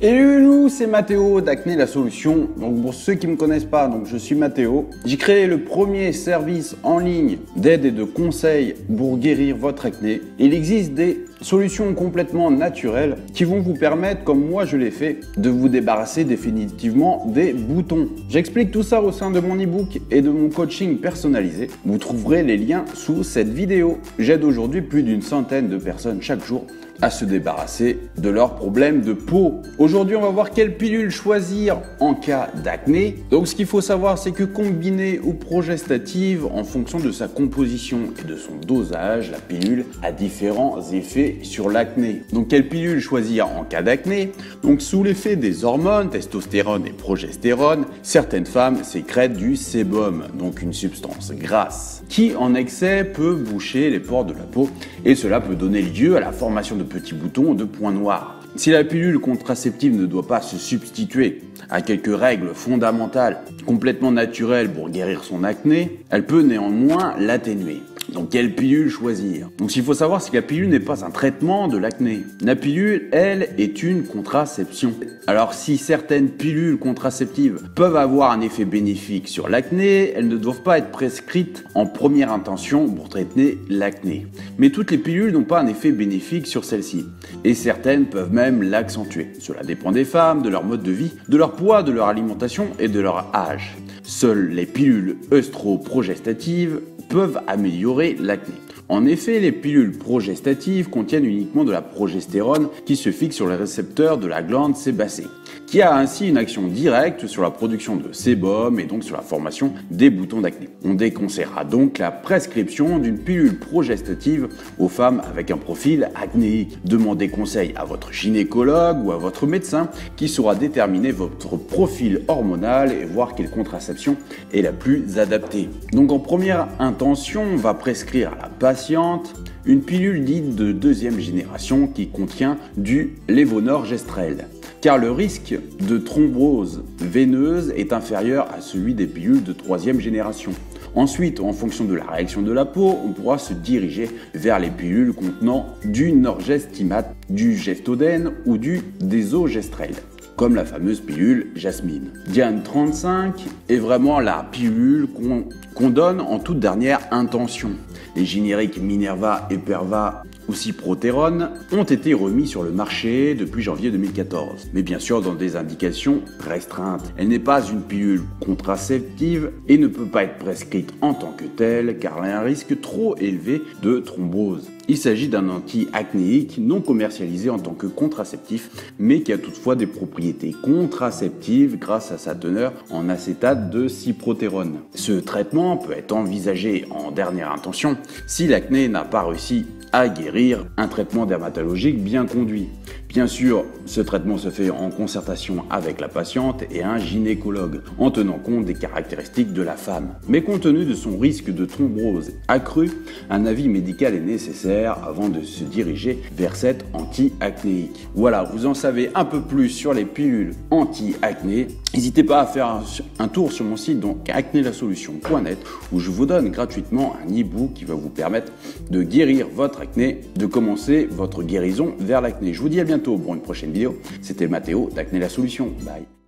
Hello, c'est Mathéo d'Acné la solution. Donc pour ceux qui ne me connaissent pas, je suis Mathéo. J'ai créé le premier service en ligne d'aide et de conseils pour guérir votre acné. Il existe des solutions complètement naturelles qui vont vous permettre, comme moi je l'ai fait, de vous débarrasser définitivement des boutons. J'explique tout ça au sein de mon e-book et de mon coaching personnalisé. Vous trouverez les liens sous cette vidéo. J'aide aujourd'hui plus d'une centaine de personnes chaque jour à se débarrasser de leurs problèmes de peau. Aujourd'hui, on va voir quelle pilule choisir en cas d'acné. Donc ce qu'il faut savoir, c'est que combinée ou progestative, en fonction de sa composition et de son dosage, la pilule a différents effets sur l'acné. Donc quelle pilule choisir en cas d'acné? Donc sous l'effet des hormones, testostérone et progestérone, certaines femmes sécrètent du sébum, donc une substance grasse, qui en excès peut boucher les pores de la peau et cela peut donner lieu à la formation de petits boutons ou de points noirs. Si la pilule contraceptive ne doit pas se substituer à quelques règles fondamentales complètement naturelles pour guérir son acné, elle peut néanmoins l'atténuer. Donc quelle pilule choisir? Donc ce qu'il faut savoir, c'est que la pilule n'est pas un traitement de l'acné. La pilule, elle, est une contraception. Alors si certaines pilules contraceptives peuvent avoir un effet bénéfique sur l'acné, elles ne doivent pas être prescrites en première intention pour traiter l'acné. Mais toutes les pilules n'ont pas un effet bénéfique sur celle-ci. Et certaines peuvent même l'accentuer. Cela dépend des femmes, de leur mode de vie, de leur poids, de leur alimentation et de leur âge. Seules les pilules œstroprogestatives peuvent améliorer l'acné. En effet, les pilules progestatives contiennent uniquement de la progestérone qui se fixe sur les récepteurs de la glande sébacée, qui a ainsi une action directe sur la production de sébum et donc sur la formation des boutons d'acné. On déconseillera donc la prescription d'une pilule progestative aux femmes avec un profil acnéique. Demandez conseil à votre gynécologue ou à votre médecin qui saura déterminer votre profil hormonal et voir quelle contraception est la plus adaptée. Donc en première intention, on va prescrire à la patiente une pilule dite de deuxième génération qui contient du lévonorgestrel, car le risque de thrombose veineuse est inférieur à celui des pilules de troisième génération. Ensuite, en fonction de la réaction de la peau, on pourra se diriger vers les pilules contenant du norgestimate, du gestodène ou du désogestrel, comme la fameuse pilule Jasmine. Diane 35 est vraiment la pilule qu'on donne en toute dernière intention. Les génériques Minerva et Perva ou Cyproterone ont été remis sur le marché depuis janvier 2014, mais bien sûr dans des indications restreintes. Elle n'est pas une pilule contraceptive et ne peut pas être prescrite en tant que telle car elle a un risque trop élevé de thrombose. Il s'agit d'un anti-acnéique non commercialisé en tant que contraceptif, mais qui a toutefois des propriétés contraceptives grâce à sa teneur en acétate de cyproterone. Ce traitement peut être envisagé en dernière intention si l'acné n'a pas réussi à guérir un traitement dermatologique bien conduit. Bien sûr, ce traitement se fait en concertation avec la patiente et un gynécologue, en tenant compte des caractéristiques de la femme. Mais compte tenu de son risque de thrombose accru, un avis médical est nécessaire avant de se diriger vers cette anti-acnéique. Voilà, vous en savez un peu plus sur les pilules anti-acné. N'hésitez pas à faire un tour sur mon site, donc acnélasolution.net, où je vous donne gratuitement un e-book qui va vous permettre de guérir votre acné, de commencer votre guérison vers l'acné. Je vous dis à bientôt pour une prochaine vidéo. C'était Mathéo d'Acné la solution. Bye.